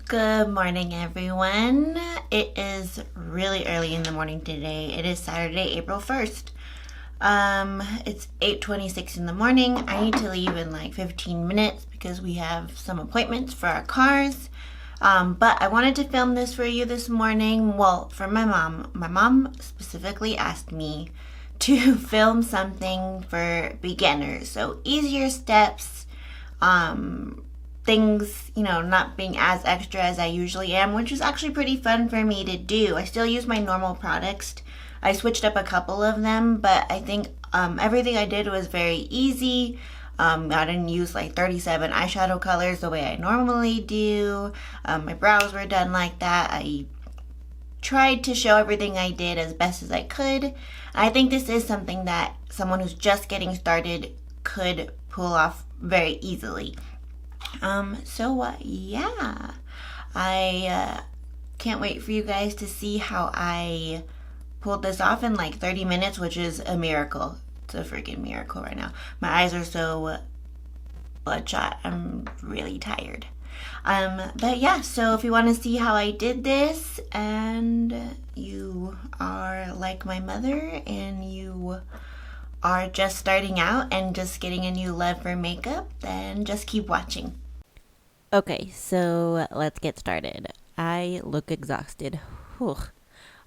Good morning, everyone. It is really early in the morning today. It is Saturday, April 1st. It's 8:26 in the morning. I need to leave in like 15 minutes because we have some appointments for our cars. But I wanted to film this for you this morning. Well, for my mom. My mom specifically asked me to film something for beginners. So easier steps, things, not being as extra as I usually am, which is actually pretty fun for me to do. I still use my normal products. I switched up a couple of them, but I think everything I did was very easy. I didn't use like 37 eyeshadow colors the way I normally do. My brows were done like that. I tried to show everything I did as best as I could. I think this is something that someone who's just getting started could pull off very easily. Yeah, I can't wait for you guys to see how I pulled this off in like 30 minutes, which is a miracle. It's a freaking miracle right now. My eyes are so bloodshot. I'm really tired. But yeah, so if you want to see how I did this and you are like my mother and you are just starting out and just getting a new love for makeup, then just keep watching. Okay, so let's get started. I look exhausted. Whew.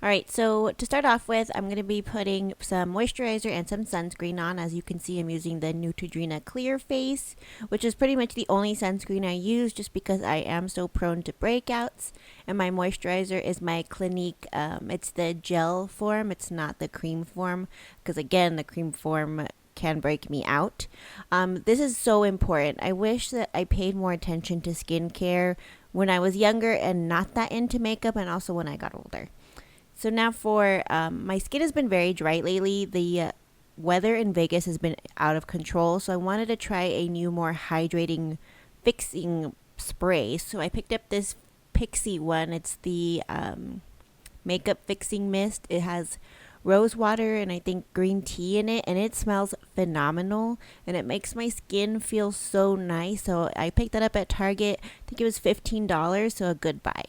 All right, so to start off with, I'm going to be putting some moisturizer and some sunscreen on. As you can see, I'm using the Neutrogena Clear Face, which is pretty much the only sunscreen I use just because I am so prone to breakouts. And my moisturizer is my Clinique, it's the gel form, it's not the cream form, because again, the cream form can break me out. This is so important. I wish that I paid more attention to skincare when I was younger and not that into makeup, and also when I got older. So now for my skin has been very dry lately. The weather in Vegas has been out of control, so I wanted to try a new, more hydrating fixing spray. So I picked up this Pixie one. It's the Makeup Fixing Mist. It has rose water and I think green tea in it, and it smells phenomenal and it makes my skin feel so nice. So I picked that up at Target. I think it was $15, so a good buy.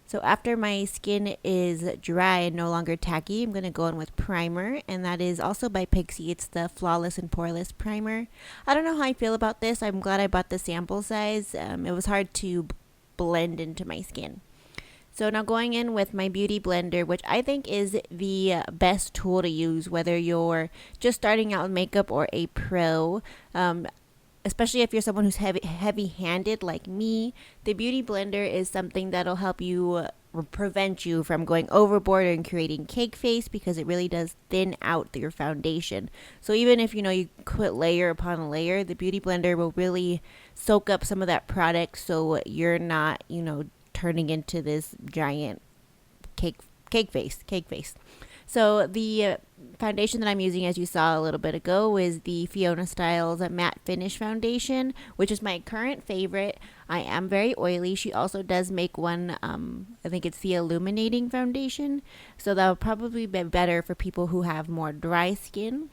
So after my skin is dry and no longer tacky, I'm going to go in with primer, and that is also by Pixie. It's the Flawless and Poreless primer. I don't know how I feel about this. I'm glad I bought the sample size. It was hard to blend into my skin. So now going in with my Beauty Blender, which I think is the best tool to use, whether you're just starting out with makeup or a pro. Especially if you're someone who's heavy-handed like me, the Beauty Blender is something that'll help you prevent you from going overboard and creating cake face, because it really does thin out your foundation. So even if you put layer upon layer, the Beauty Blender will really soak up some of that product, so you're not turning into this giant cake face. So the foundation that I'm using, as you saw a little bit ago, is the Fiona Stiles Matte Finish Foundation, which is my current favorite. I am very oily. She also does make one, I think it's the Illuminating Foundation. So that'll probably be better for people who have more dry skin.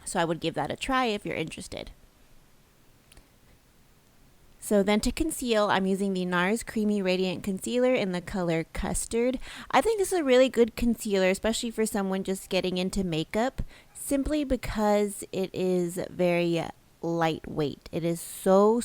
So I would give that a try if you're interested. So then to conceal, I'm using the NARS Creamy Radiant Concealer in the color Custard. I think this is a really good concealer, especially for someone just getting into makeup, simply because it is very lightweight. It is so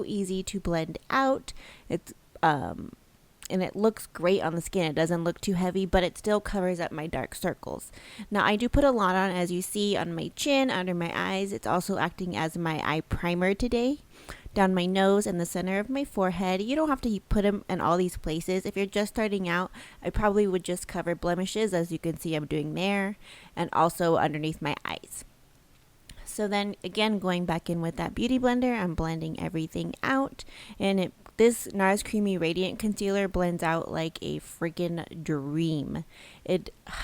easy to blend out. It's and it looks great on the skin. It doesn't look too heavy, but it still covers up my dark circles. Now I do put a lot on, as you see, on my chin, under my eyes. It's also acting as my eye primer today. Down my nose and the center of my forehead. You don't have to put them in all these places. If you're just starting out, I probably would just cover blemishes, as you can see I'm doing there, and also underneath my eyes. So then again, going back in with that Beauty Blender, I'm blending everything out, and this NARS Creamy Radiant Concealer blends out like a freaking dream.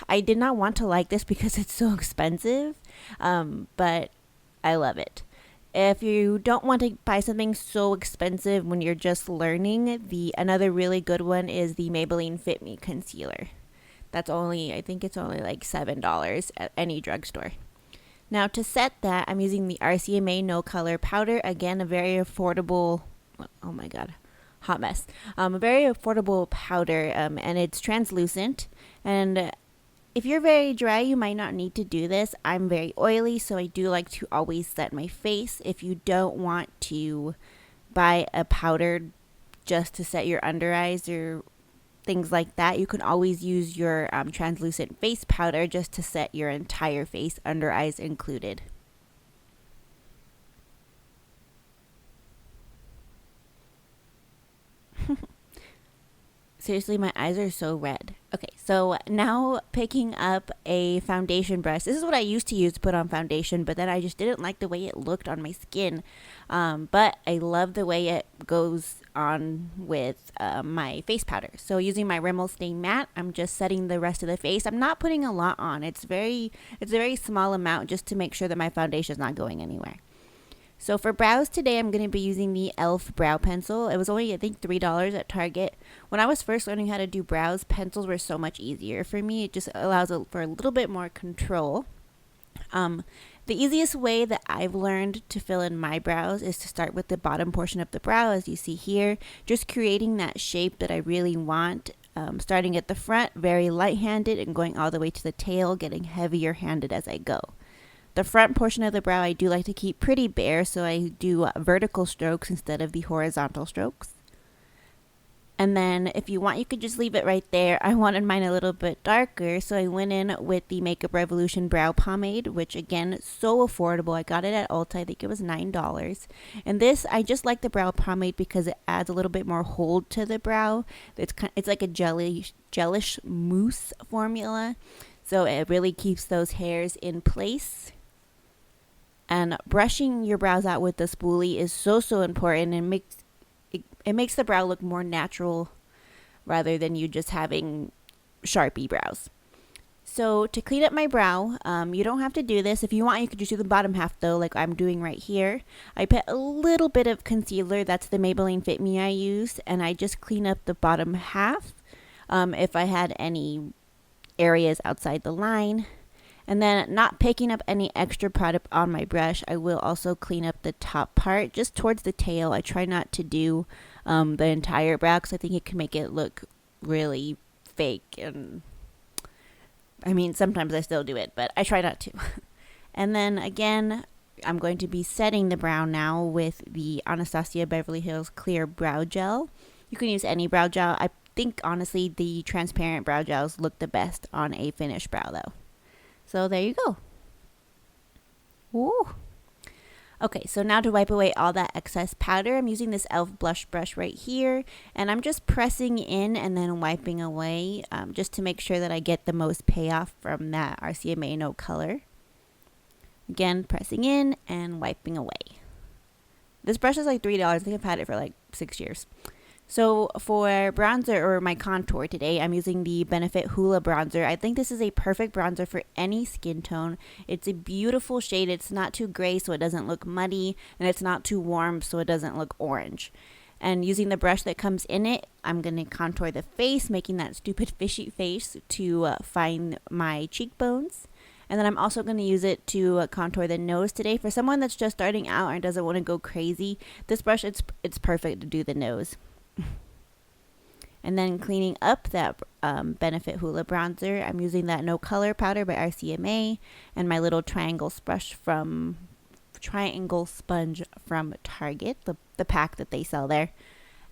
I did not want to like this because it's so expensive, but I love it. If you don't want to buy something so expensive when you're just learning, another really good one is the Maybelline Fit Me Concealer. I think it's only like $7 at any drugstore. Now to set that, I'm using the RCMA No Color Powder. Again, a very affordable, oh my god, hot mess. A very affordable powder, and it's translucent. And if you're very dry, you might not need to do this. I'm very oily, so I do like to always set my face. If you don't want to buy a powder just to set your under eyes or things like that, you can always use your translucent face powder just to set your entire face, under eyes included. Seriously, my eyes are so red. Okay, so now picking up a foundation brush. This is what I used to use to put on foundation, but then I just didn't like the way it looked on my skin. But I love the way it goes on with my face powder. So using my Rimmel Stay Matte, I'm just setting the rest of the face. I'm not putting a lot on. It's a very small amount just to make sure that my foundation is not going anywhere. So for brows today, I'm going to be using the e.l.f. brow pencil. It was only, I think, $3 at Target. When I was first learning how to do brows, pencils were so much easier for me. It just allows for a little bit more control. The easiest way that I've learned to fill in my brows is to start with the bottom portion of the brow, as you see here. Just creating that shape that I really want. Starting at the front, very light-handed, and going all the way to the tail, getting heavier-handed as I go. The front portion of the brow I do like to keep pretty bare, so I do vertical strokes instead of the horizontal strokes. And then if you want, you could just leave it right there. I wanted mine a little bit darker, so I went in with the Makeup Revolution brow pomade, which again, so affordable. I got it at Ulta. I think it was $9. And this, I just like the brow pomade because it adds a little bit more hold to the brow. It's like a gelish mousse formula, so it really keeps those hairs in place. And brushing your brows out with the spoolie is so important, and it makes the brow look more natural rather than you just having Sharpie brows. So to clean up my brow, you don't have to do this. If you want, you could just do the bottom half though, like I'm doing right here. I put a little bit of concealer, that's the Maybelline Fit Me I used, and I just clean up the bottom half if I had any areas outside the line. And then not picking up any extra product on my brush, I will also clean up the top part, just towards the tail. I try not to do the entire brow because I think it can make it look really fake. And I mean, sometimes I still do it, but I try not to. And then again, I'm going to be setting the brow now with the Anastasia Beverly Hills Clear Brow Gel. You can use any brow gel. I think, honestly, the transparent brow gels look the best on a finished brow, though. So there you go. Ooh. Okay, so now to wipe away all that excess powder, I'm using this e.l.f. blush brush right here, and I'm just pressing in and then wiping away just to make sure that I get the most payoff from that RCMA No Color. Again, pressing in and wiping away. This brush is like $3. I think I've had it for like 6 years. So for bronzer or my contour today, I'm using the Benefit Hoola bronzer. I think this is a perfect bronzer for any skin tone. It's a beautiful shade. It's not too gray so it doesn't look muddy, and it's not too warm so it doesn't look orange. And using the brush that comes in it, I'm going to contour the face, making that stupid fishy face to find my cheekbones. And then I'm also going to use it to contour the nose today. For someone that's just starting out and doesn't want to go crazy, this brush, it's perfect to do the nose. And then cleaning up that Benefit Hoola bronzer, I'm using that No Color powder by RCMA and my little triangle sponge from Target, the pack that they sell there,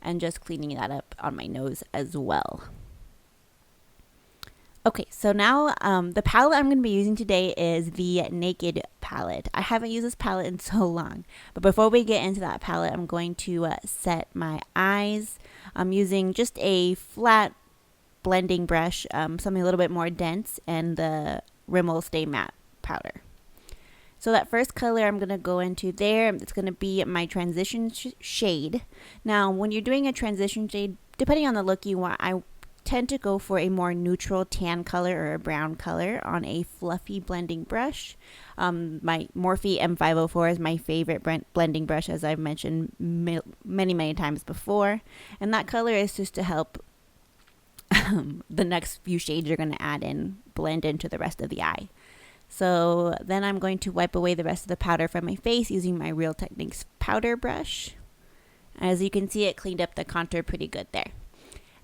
and just cleaning that up on my nose as well. Okay, so now the palette I'm going to be using today is the Naked palette. I haven't used this palette in so long, but before we get into that palette, I'm going to set my eyes. I'm using just a flat blending brush, something a little bit more dense, and the Rimmel Stay Matte powder. So that first color I'm going to go into there, it's going to be my transition shade. Now, when you're doing a transition shade, depending on the look you want, I tend to go for a more neutral tan color or a brown color on a fluffy blending brush. My Morphe M504 is my favorite blending brush, as I've mentioned many times before. And that color is just to help the next few shades you're going to add in blend into the rest of the eye. So then I'm going to wipe away the rest of the powder from my face using my Real Techniques powder brush. As you can see, it cleaned up the contour pretty good there.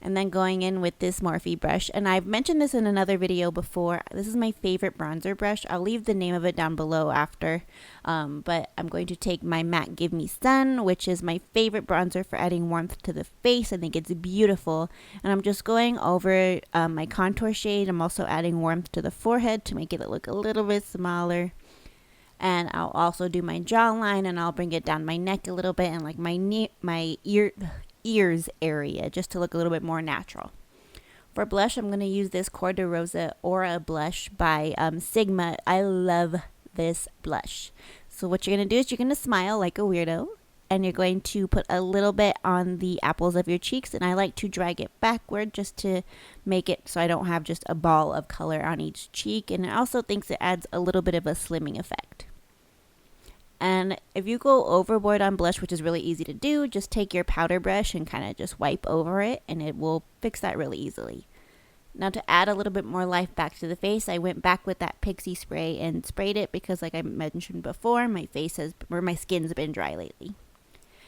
And then going in with this Morphe brush, and I've mentioned this in another video before, this is my favorite bronzer brush. I'll leave the name of it down below after, but I'm going to take my MAC Give Me Sun, which is my favorite bronzer for adding warmth to the face. I think it's beautiful, and I'm just going over my contour shade. I'm also adding warmth to the forehead to make it look a little bit smaller. And I'll also do my jawline, and I'll bring it down my neck a little bit, and like my ears area, just to look a little bit more natural. For blush, I'm going to use this Cor-De-Rosa Aura blush by Sigma. I love this blush. So what you're going to do is you're going to smile like a weirdo, and you're going to put a little bit on the apples of your cheeks, and I like to drag it backward just to make it so I don't have just a ball of color on each cheek, and I also think it adds a little bit of a slimming effect. And if you go overboard on blush, which is really easy to do, just take your powder brush and kind of just wipe over it, and it will fix that really easily. Now to add a little bit more life back to the face, I went back with that Pixie spray and sprayed it because, like I mentioned before, my skin's been dry lately.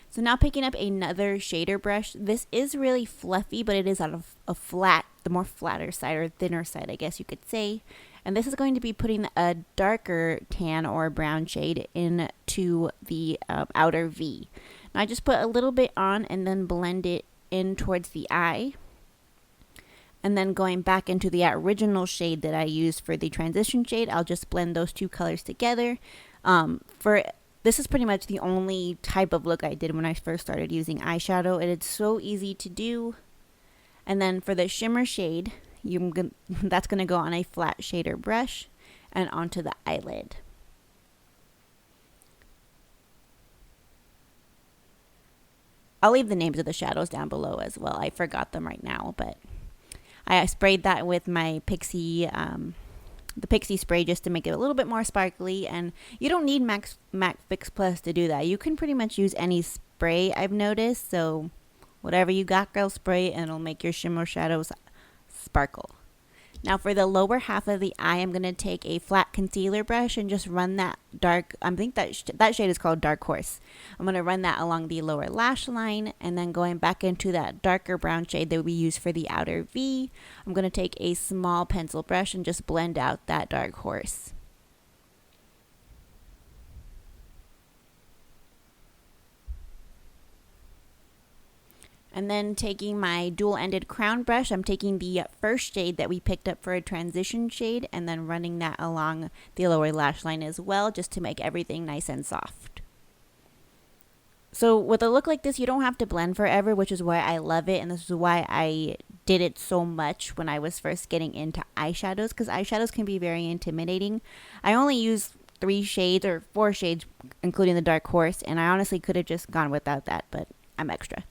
So now picking up another shader brush. This is really fluffy, but it is on the more flatter side, or thinner side, I guess you could say. And this is going to be putting a darker tan or brown shade into the outer V. Now I just put a little bit on and then blend it in towards the eye. And then going back into the original shade that I used for the transition shade, I'll just blend those two colors together. This is pretty much the only type of look I did when I first started using eyeshadow, and it's so easy to do. And then for the shimmer shade, that's going to go on a flat shader brush and onto the eyelid. I'll leave the names of the shadows down below as well. I forgot them right now, but I sprayed that with my Pixie, the Pixie spray, just to make it a little bit more sparkly. And you don't need MAC Fix Plus to do that. You can pretty much use any spray, I've noticed. So whatever you got, girl, spray, and it'll make your shimmer shadows sparkle. Now for the lower half of the eye, I'm going to take a flat concealer brush and just run that dark, I think that shade is called Darkhorse. I'm going to run that along the lower lash line, and then going back into that darker brown shade that we use for the outer V, I'm going to take a small pencil brush and just blend out that Darkhorse. And then taking my dual-ended crown brush, I'm taking the first shade that we picked up for a transition shade and then running that along the lower lash line as well, just to make everything nice and soft. So with a look like this, you don't have to blend forever, which is why I love it, and this is why I did it so much when I was first getting into eyeshadows, because eyeshadows can be very intimidating. I only use 3 shades or 4 shades, including the Darkhorse, and I honestly could have just gone without that, but I'm extra.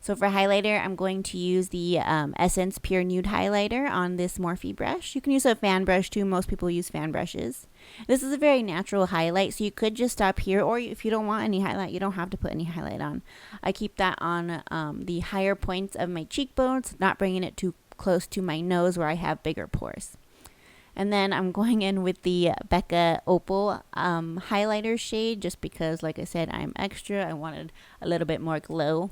So for highlighter, I'm going to use the Essence Pure Nude highlighter on this Morphe brush. You can use a fan brush too. Most people use fan brushes. This is a very natural highlight, so you could just stop here, or if you don't want any highlight, you don't have to put any highlight on. I keep that on the higher points of my cheekbones, not bringing it too close to my nose where I have bigger pores. And then I'm going in with the Becca Opal highlighter shade, just because, like I said, I'm extra. I wanted a little bit more glow.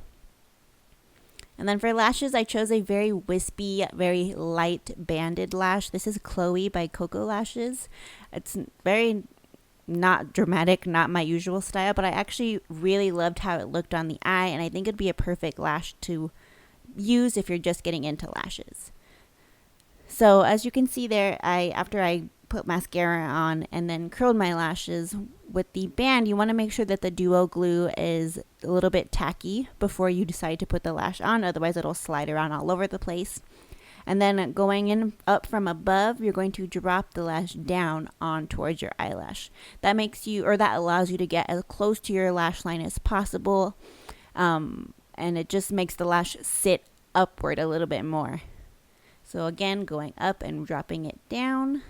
And then for lashes, I chose a very wispy, very light banded lash. This is Chloe by Koko Lashes. It's very not dramatic, not my usual style, but I actually really loved how it looked on the eye, and I think it'd be a perfect lash to use if you're just getting into lashes. So as you can see there, after I put mascara on and then curled my lashes with the band, you want to make sure that the duo glue is a little bit tacky before you decide to put the lash on, otherwise it'll slide around all over the place. And then going in up from above, you're going to drop the lash down on towards your eyelash. That allows you to get as close to your lash line as possible, and it just makes the lash sit upward a little bit more. So again, going up and dropping it down.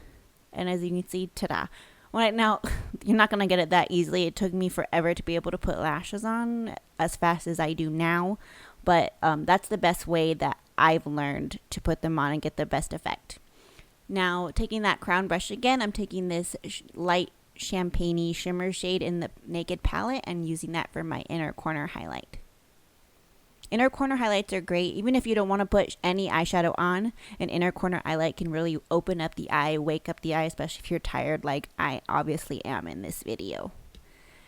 And as you can see, ta-da. Now, you're not going to get it that easily. It took me forever to be able to put lashes on as fast as I do now. But that's the best way that I've learned to put them on and get the best effect. Now, taking that crown brush again, I'm taking this light champagne-y shimmer shade in the Naked palette and using that for my inner corner highlight. Inner corner highlights are great. Even if you don't want to put any eyeshadow on, an inner corner highlight can really open up the eye, wake up the eye, especially if you're tired like I obviously am in this video.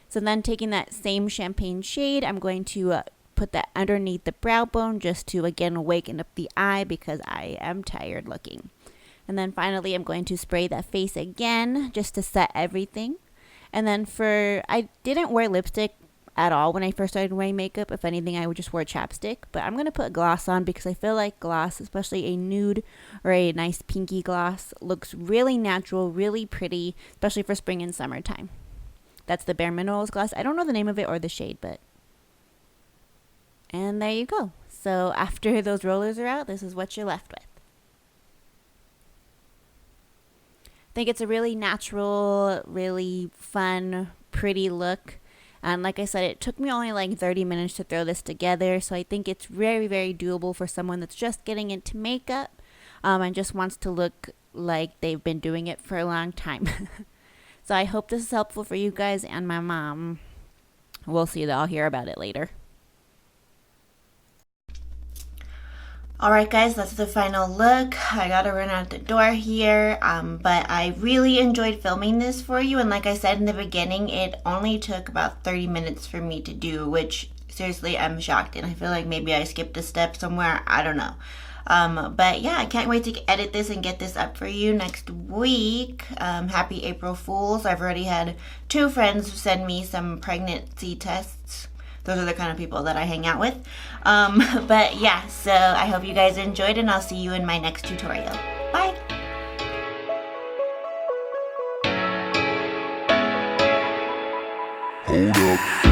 So then taking that same champagne shade, I'm going to put that underneath the brow bone just to again awaken up the eye because I am tired looking. And then finally I'm going to spray that face again just to set everything. And then I didn't wear lipstick at all when I first started wearing makeup. If anything, I would just wear chapstick. But I'm going to put gloss on because I feel like gloss, especially a nude or a nice pinky gloss, looks really natural, really pretty, especially for spring and summertime. That's the Bare Minerals gloss. I don't know the name of it or the shade, but... And there you go. So after those rollers are out, this is what you're left with. I think it's a really natural, really fun, pretty look. And like I said, it took me only like 30 minutes to throw this together. So I think it's very, very doable for someone that's just getting into makeup and just wants to look like they've been doing it for a long time. So I hope this is helpful for you guys and my mom. We'll see. I'll hear about it later. Alright guys, that's the final look. I gotta run out the door here, but I really enjoyed filming this for you, and like I said in the beginning, it only took about 30 minutes for me to do, which seriously I'm shocked, and I feel like maybe I skipped a step somewhere, I don't know. But yeah, I can't wait to edit this and get this up for you next week. Happy April Fools. I've already had 2 friends send me some pregnancy tests. Those are the kind of people that I hang out with. But yeah, so I hope you guys enjoyed, and I'll see you in my next tutorial. Bye! Hold up.